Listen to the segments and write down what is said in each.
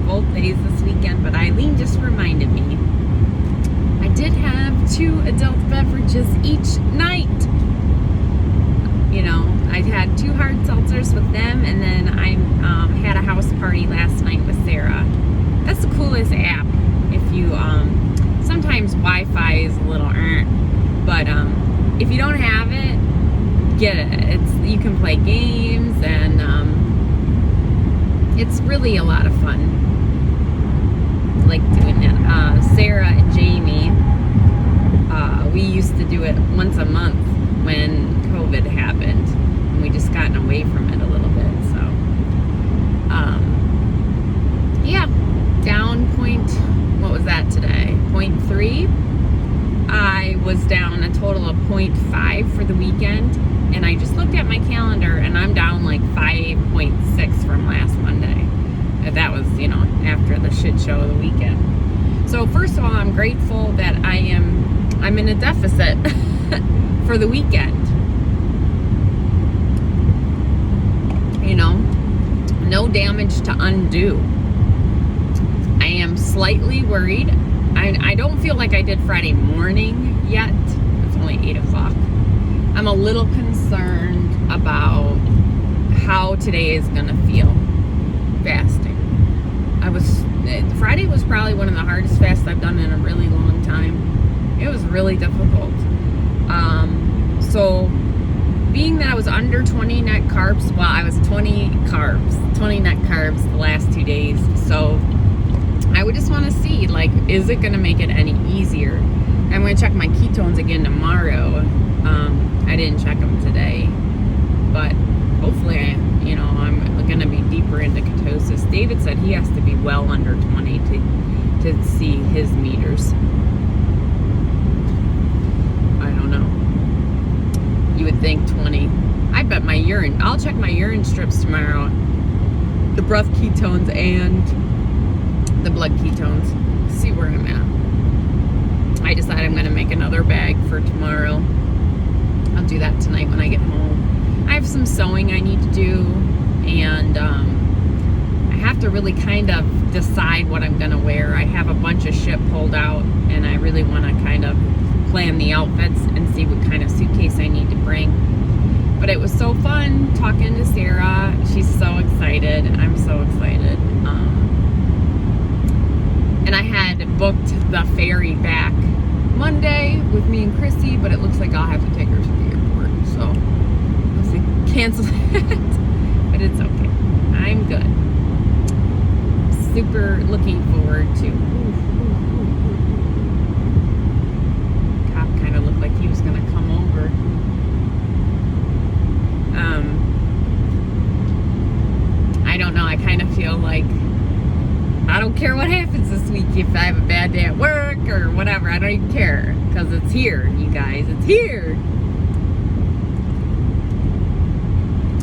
both days this weekend, but Eileen just reminded me. I did have 2 adult beverages each night. You know, I had 2 hard seltzers with them, and then I had a house party last night with Sarah. That's the coolest app. If you, sometimes Wi-Fi is a little but if you don't have it, get it. You can play games, and it's really a lot of fun. Like doing it. Sarah and Jamie, we used to do it once a month when COVID happened, and we just gotten away from it a little bit. So, yeah, down what was that today? 0.3. I was down a total of 0.5 for the weekend, and I just looked at my calendar, and I'm down like 5.6 from last Monday. That was, you know, after the shit show of the weekend. So first of all, I'm grateful that I'm in a deficit for the weekend. You know, no damage to undo. I am slightly worried. I don't feel like I did Friday morning yet. It's only 8 o'clock. I'm a little concerned about how today is gonna feel fasting. Friday was probably one of the hardest fasts I've done in a really long time. It was really difficult. So being that I was under 20 net carbs, well, I was 20 net carbs the last 2 days. So I would just want to see, like, is it going to make it any easier? I'm going to check my ketones again tomorrow. I didn't check them today, but hopefully, I'm going to be deeper into ketosis. David said he has to be well under 20 to see his meters. I don't know. You would think 20. I bet my urine. I'll check my urine strips tomorrow. The breath ketones and the blood ketones. See where I'm at. I decided I'm going to make another bag for tomorrow. I'll do that tonight when I get home. I have some sewing I need to do, and I have to really kind of decide what I'm going to wear. I have a bunch of shit pulled out, and I really want to kind of plan the outfits and see what kind of suitcase I need to bring. But it was so fun talking to Sarah. She's so excited. I'm so excited. And I had booked the ferry back Monday with me and Chrissy, but it looks like I'll have to take her to the airport. So I'll see, cancel it. But it's okay. I'm good. Super looking forward to. Cop kind of looked like he was going to come over. I don't know. I kind of feel like I don't care what happens this week. If I have a bad day at work or whatever, I don't even care, because it's here, you guys. It's here.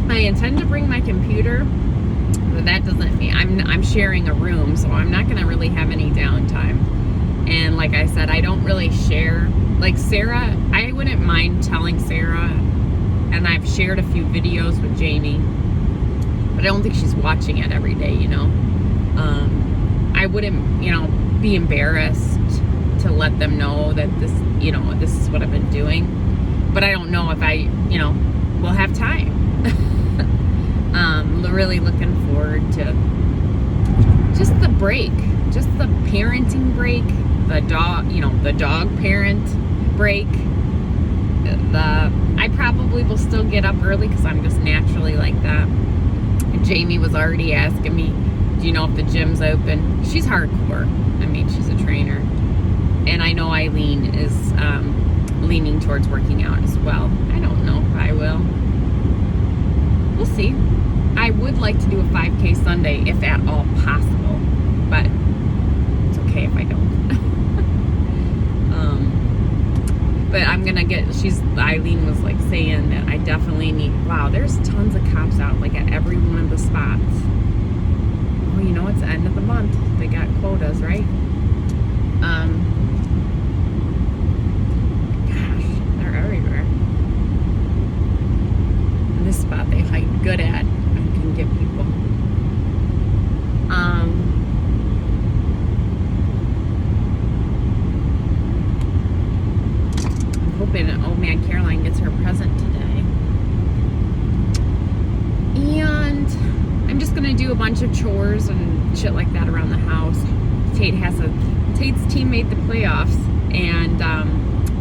I intend to bring my computer, but that doesn't mean I'm sharing a room, so I'm not going to really have any downtime. And like I said, I don't really share. Like Sarah, I wouldn't mind telling Sarah, and I've shared a few videos with Jamie, but I don't think she's watching it every day, I wouldn't, be embarrassed to let them know that this is what I've been doing. But I don't know if I, will have time. Really looking forward to just the break, just the parenting break, the dog parent break. I probably will still get up early because I'm just naturally like that. Jamie was already asking me, do you know if the gym's open? She's hardcore. I mean, she's a trainer. And I know Eileen is leaning towards working out as well. I don't know if I will. We'll see. I would like to do a 5K Sunday if at all possible, but it's okay if I don't. But I'm gonna Eileen was like saying that I definitely need, wow, there's tons of cops out like at every one of the spots. Well, it's the end of the month. They got quotas, right? Gosh, they're everywhere. In this spot they hike good at. I can get people. chores and shit like that around the house. Tate's team made the playoffs and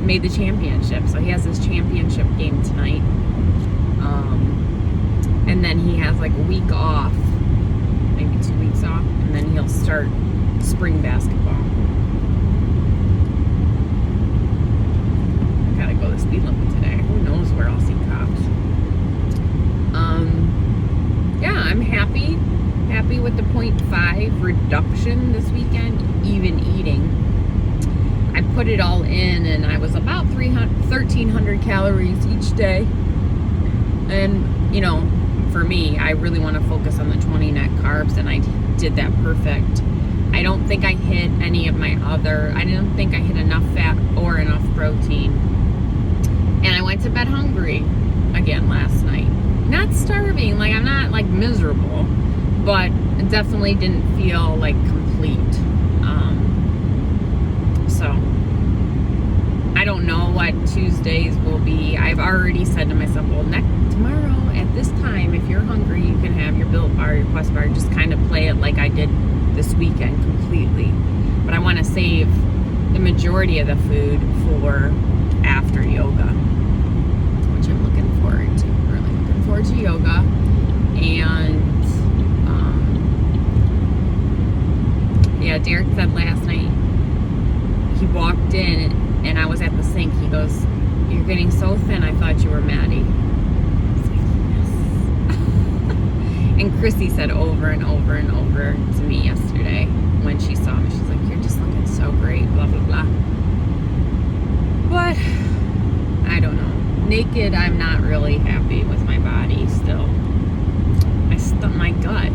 made the championship, so he has his championship game tonight. And then he has like a week off, maybe 2 weeks off, and then he'll start spring basketball. I gotta go the speed limit today. Who knows where I'll see cops. Yeah, I'm happy with the 0.5 reduction this weekend, even eating. I put it all in and I was about 1,300 calories each day. And, you know, for me, I really want to focus on the 20 net carbs, and I did that perfect. I don't think I hit any of my I didn't think I hit enough fat or enough protein. And I went to bed hungry again last night. Not starving, like I'm not like miserable, but it definitely didn't feel like complete. So I don't know what Tuesdays will be. I've already said to myself, well, tomorrow at this time, if you're hungry, you can have your Built Bar, your Quest Bar. Just kind of play it like I did this weekend completely. But I want to save the majority of the food for after yoga, which I'm looking forward to. Really looking forward to yoga. And yeah, Derek said last night, he walked in and I was at the sink. He goes, "You're getting so thin, I thought you were Maddie." I was like, yes. And Chrissy said over and over and over to me yesterday when she saw me, she's like, "You're just looking so great, blah, blah, blah." But I don't know. Naked, I'm not really happy with my body still. My gut.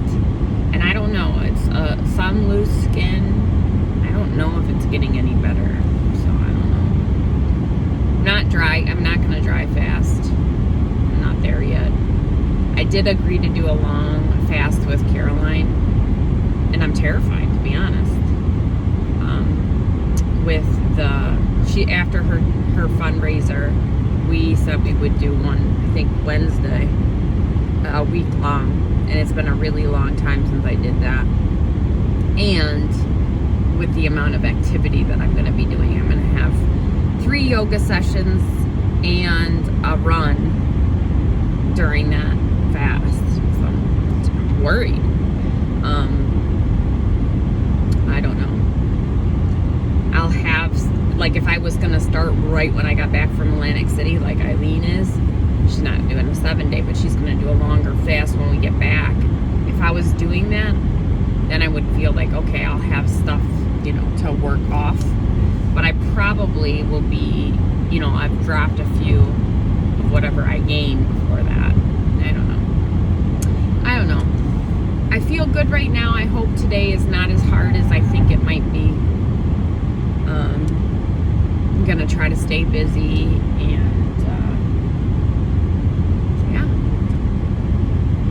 And I don't know. It's some loose skin. I don't know if it's getting any better. So I don't know. Not dry. I'm not going to dry fast. I'm not there yet. I did agree to do a long fast with Caroline. And I'm terrified, to be honest. After her fundraiser, we said we would do one, I think Wednesday, a week long, and it's been a really long time since I did that. And with the amount of activity that I'm going to be doing, I'm going to have 3 yoga sessions and a run during that fast, so I'm worried. I don't know. I'll have, like, if I was going to start right when I got back from Atlantic City, like Eileen is, she's not doing a 7-day, but she's going to do a longer fast when we get back. If I was doing that, then I would feel like, okay, I'll have stuff, you know, to work off. But I probably will be, you know, I've dropped a few of whatever I gained before that. I don't know. I feel good right now. I hope today is not as hard as I think it might be. I'm going to try to stay busy and, yeah,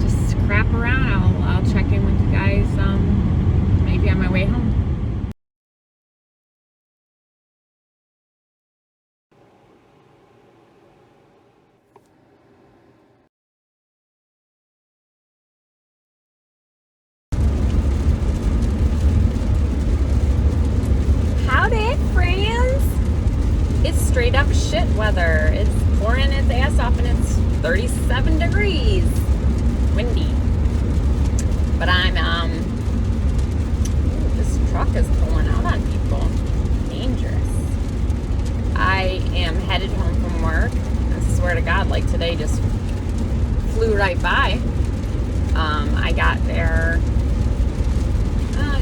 just crap around. I'll check in with you guys maybe on my way home. Howdy, friends. It's straight up shit weather. It's pouring its ass off and it's 37 degrees. Windy. But I'm, this truck is pulling out on people. Dangerous. I am headed home from work. I swear to God, like today just flew right by. I got there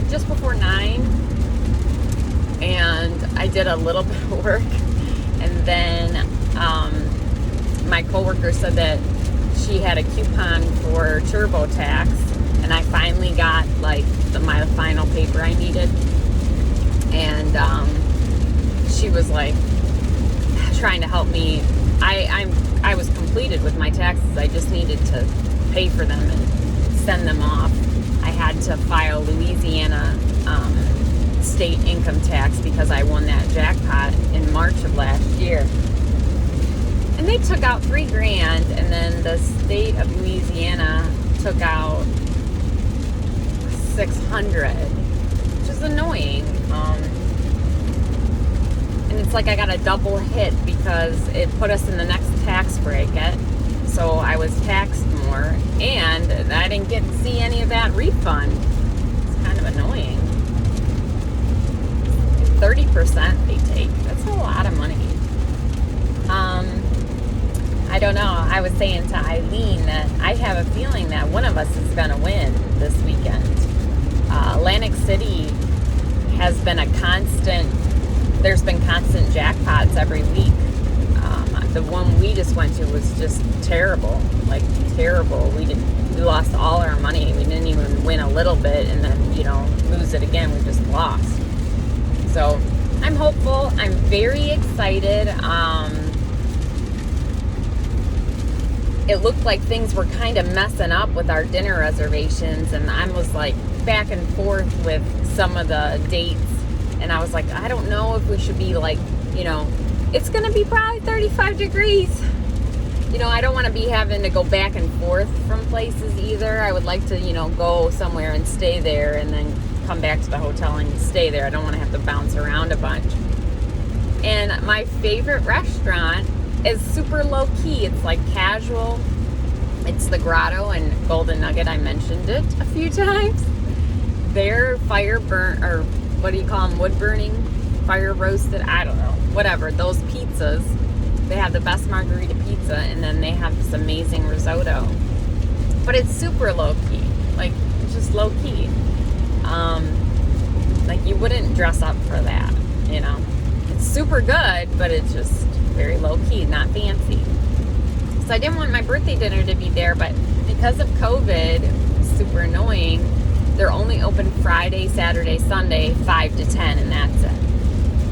just before 9. And I did a little bit of work, and then my coworker said that she had a coupon for TurboTax, and I finally got like my final paper I needed, and she was like trying to help me. I was completed with my taxes. I just needed to pay for them and send them off. I had to file Louisiana state income tax because I won that jackpot in March of last year. And they took out $3,000, and then the state of Louisiana took out, $3,600, which is annoying. And it's like I got a double hit because it put us in the next tax bracket. So I was taxed more, and I didn't get to see any of that refund. It's kind of annoying. 30% they take. That's a lot of money. I don't know. I was saying to Eileen that I have a feeling that one of us is going to win this weekend. Atlantic City has been there's been constant jackpots every week. The one we just went to was just terrible, like terrible. We lost all our money. We didn't even win a little bit and then, lose it again. We just lost. So I'm hopeful. I'm very excited. It looked like things were kind of messing up with our dinner reservations, and I was like back and forth with some of the dates, and I was like, I don't know if we should be like, it's going to be probably 35 degrees. I don't want to be having to go back and forth from places either. I would like to, go somewhere and stay there and then come back to the hotel and stay there. I don't want to have to bounce around a bunch. And my favorite restaurant is super low key. It's like casual. It's the Grotto and Golden Nugget. I mentioned it a few times. Their fire burn, or what do you call them? Wood burning, fire roasted. I don't know. Whatever. Those pizzas. They have the best margarita pizza, and then they have this amazing risotto. But it's super low key. Like, it's just low key. Like you wouldn't dress up for that. It's super good, but it's just very low key, not fancy. So I didn't want my birthday dinner to be there, but because of COVID, super annoying, they're only open Friday, Saturday, Sunday, 5 to 10, and that's it.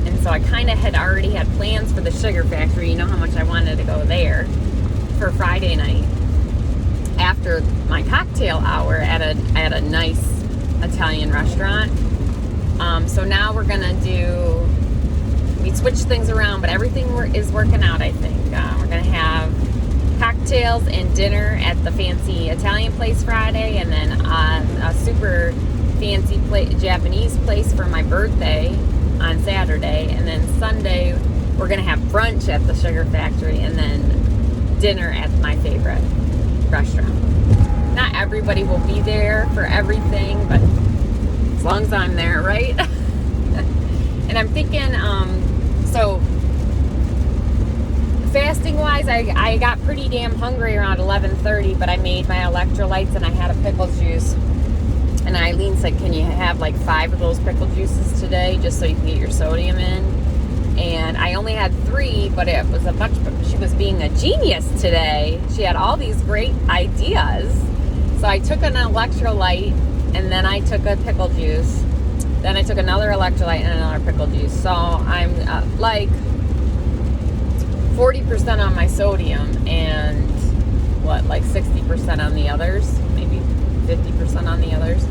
And so I kind of had already had plans for the Sugar Factory. You know how much I wanted to go there for Friday night after my cocktail hour at a nice Italian restaurant. So now we're gonna we switched things around, but everything is working out, I think. We're going to have cocktails and dinner at the fancy Italian place Friday, and then a super fancy Japanese place for my birthday on Saturday. And then Sunday, we're going to have brunch at the Sugar Factory, and then dinner at my favorite restaurant. Not everybody will be there for everything, but as long as I'm there, right? And I'm thinking, so fasting wise, I got pretty damn hungry around 11:30, but I made my electrolytes and I had a pickle juice. And Eileen said, can you have like 5 of those pickle juices today just so you can get your sodium in? And I only had 3, but it was she was being a genius today. She had all these great ideas. So I took an electrolyte and then I took a pickle juice. Then I took another electrolyte and another pickle juice. So I'm like 40% on my sodium and like 60% on the others, maybe 50% on the others,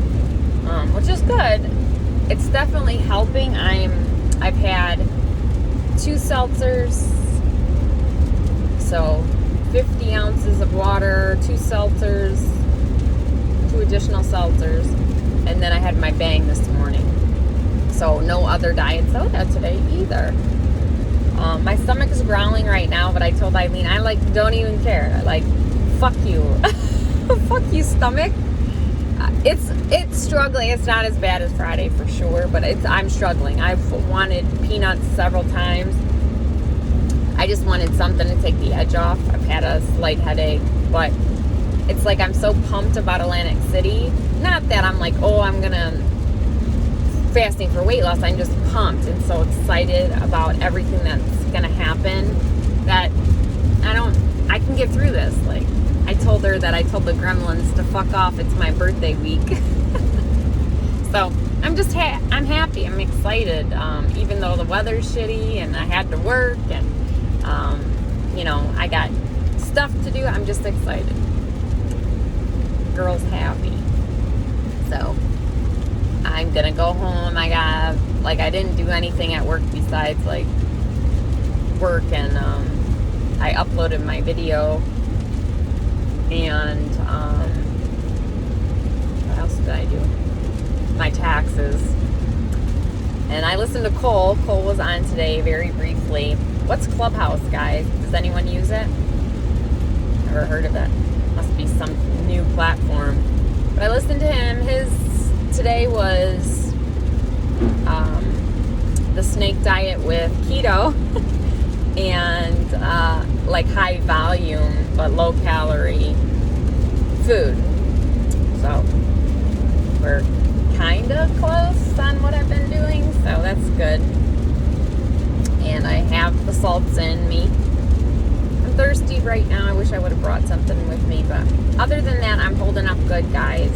which is good. It's definitely helping. I've had 2 seltzers, so 50 ounces of water, 2 seltzers, 2 additional seltzers, and then I had my Bang this morning. So no other diet soda today either. My stomach is growling right now, but I told Eileen, don't even care. Fuck you. Fuck you, stomach. It's struggling. It's not as bad as Friday for sure, but I'm struggling. I've wanted peanuts several times. I just wanted something to take the edge off. I've had a slight headache, but it's like I'm so pumped about Atlantic City. Not that I'm like, I'm gonna fasting for weight loss. I'm just pumped and so excited about everything that's gonna happen that I can get through this. Like I told her that I told the gremlins to fuck off. It's my birthday week. So I'm just I'm happy. I'm excited. Even though the weather's shitty and I had to work and I got stuff to do, I'm just excited. Girl's happy. So I'm gonna go home. I didn't do anything at work besides work, and I uploaded my video, and what else did I do? my taxes. And I listened to Cole. Cole was on today very briefly. What's Clubhouse, guys? Does anyone use it? Never heard of it. Must be some new platform. But I listened to him. His today was the snake diet with keto and like high volume but low calorie food. So we're kind of close on what I've been doing, so that's good. And I have the salts in me. I'm thirsty right now. I wish I would have brought something with me, but other than that, I'm holding up good, guys.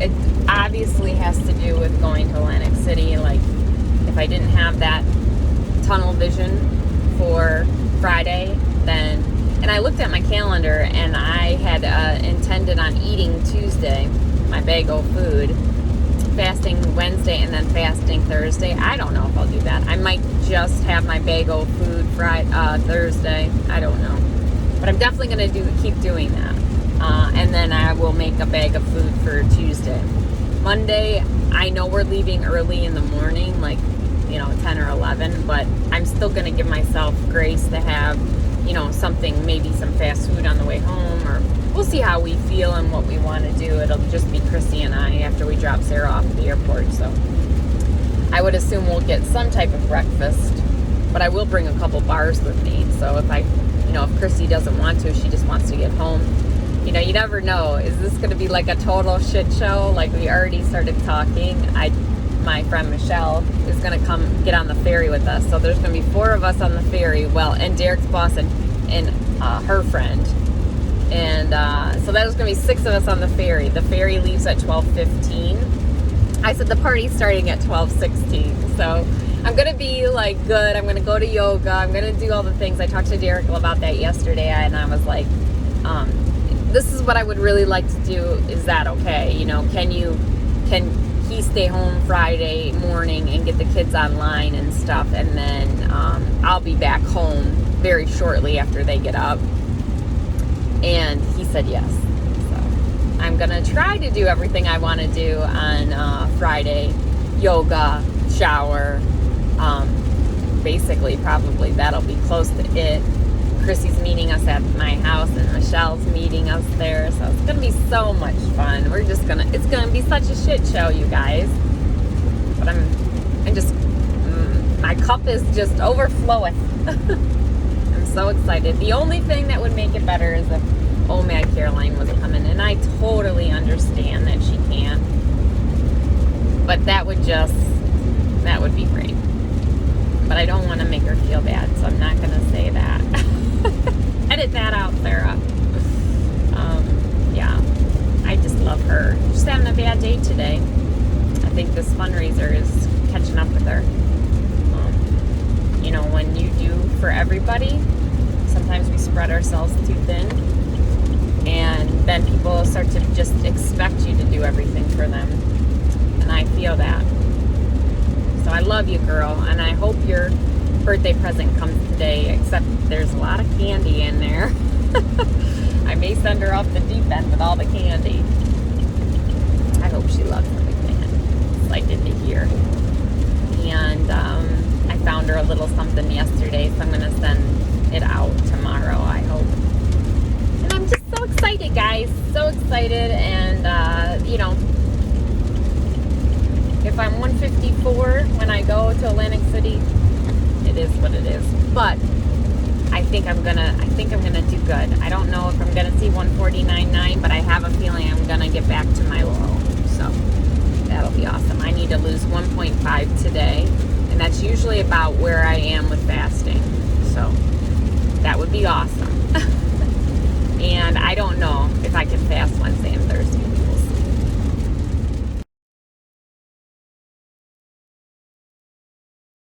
It obviously has to do with going to Atlantic City. Like, if I didn't have that tunnel vision for Friday, then, and I looked at my calendar and I had intended on eating Tuesday, my bagel food, fasting Wednesday, and then fasting Thursday. I don't know if I'll do that. I might just have my bagel food Thursday. I don't know. But I'm definitely going to keep doing that. And then I will make a bag of food for Tuesday. Monday, I know we're leaving early in the morning, like, 10 or 11, but I'm still going to give myself grace to have, something, maybe some fast food on the way home, or we'll see how we feel and what we want to do. It'll just be Chrissy and I after we drop Sarah off at the airport. So I would assume we'll get some type of breakfast, but I will bring a couple bars with me. So if Chrissy doesn't want to, she just wants to get home. You never know. Is this going to be like a total shit show? Like, we already started talking. My friend Michelle is going to come get on the ferry with us. So there's going to be 4 of us on the ferry. Well, and Derek's boss and her friend. And so there's going to be 6 of us on the ferry. The ferry leaves at 12:15. I said the party's starting at 12:16. So I'm going to be like good. I'm going to go to yoga. I'm going to do all the things. I talked to Derek about that yesterday, and I was like, this is what I would really like to do. Is that okay? Can he stay home Friday morning and get the kids online and stuff, and then I'll be back home very shortly after they get up. And he said yes. So I'm gonna try to do everything I want to do on Friday. Yoga, shower, basically probably that'll be close to it. Chrissy's meeting us at my house, and Michelle's meeting us there, so it's gonna be so much fun. It's gonna be such a shit show, you guys. But my cup is just overflowing. I'm so excited. The only thing that would make it better is if Mad Caroline was coming, and I totally understand that she can't. But that would be great. But I don't want to make her feel bad, so I'm not gonna say that. Edit that out, Sarah. Yeah, I just love her. She's having a bad day today. I think this fundraiser is catching up with her. When you do for everybody, sometimes we spread ourselves too thin, and then people start to just expect you to do everything for them, and I feel that. So I love you, girl, and I hope your birthday present comes today, except there's a lot of candy in there. I may send her off the deep end with all the candy. I hope she loves everything. Excited to hear. And I found her a little something yesterday, so I'm going to send it out tomorrow, I hope. And I'm just so excited, guys. So excited. And, if I'm 154 when I go to Atlantic City, it is what it is. But I think I'm gonna do good. I don't know if I'm gonna see 149.9, but I have a feeling I'm gonna get back to my low. So that'll be awesome. I need to lose 1.5 today, and that's usually about where I am with fasting. So that would be awesome. And I don't know if I can fast Wednesday and Thursday.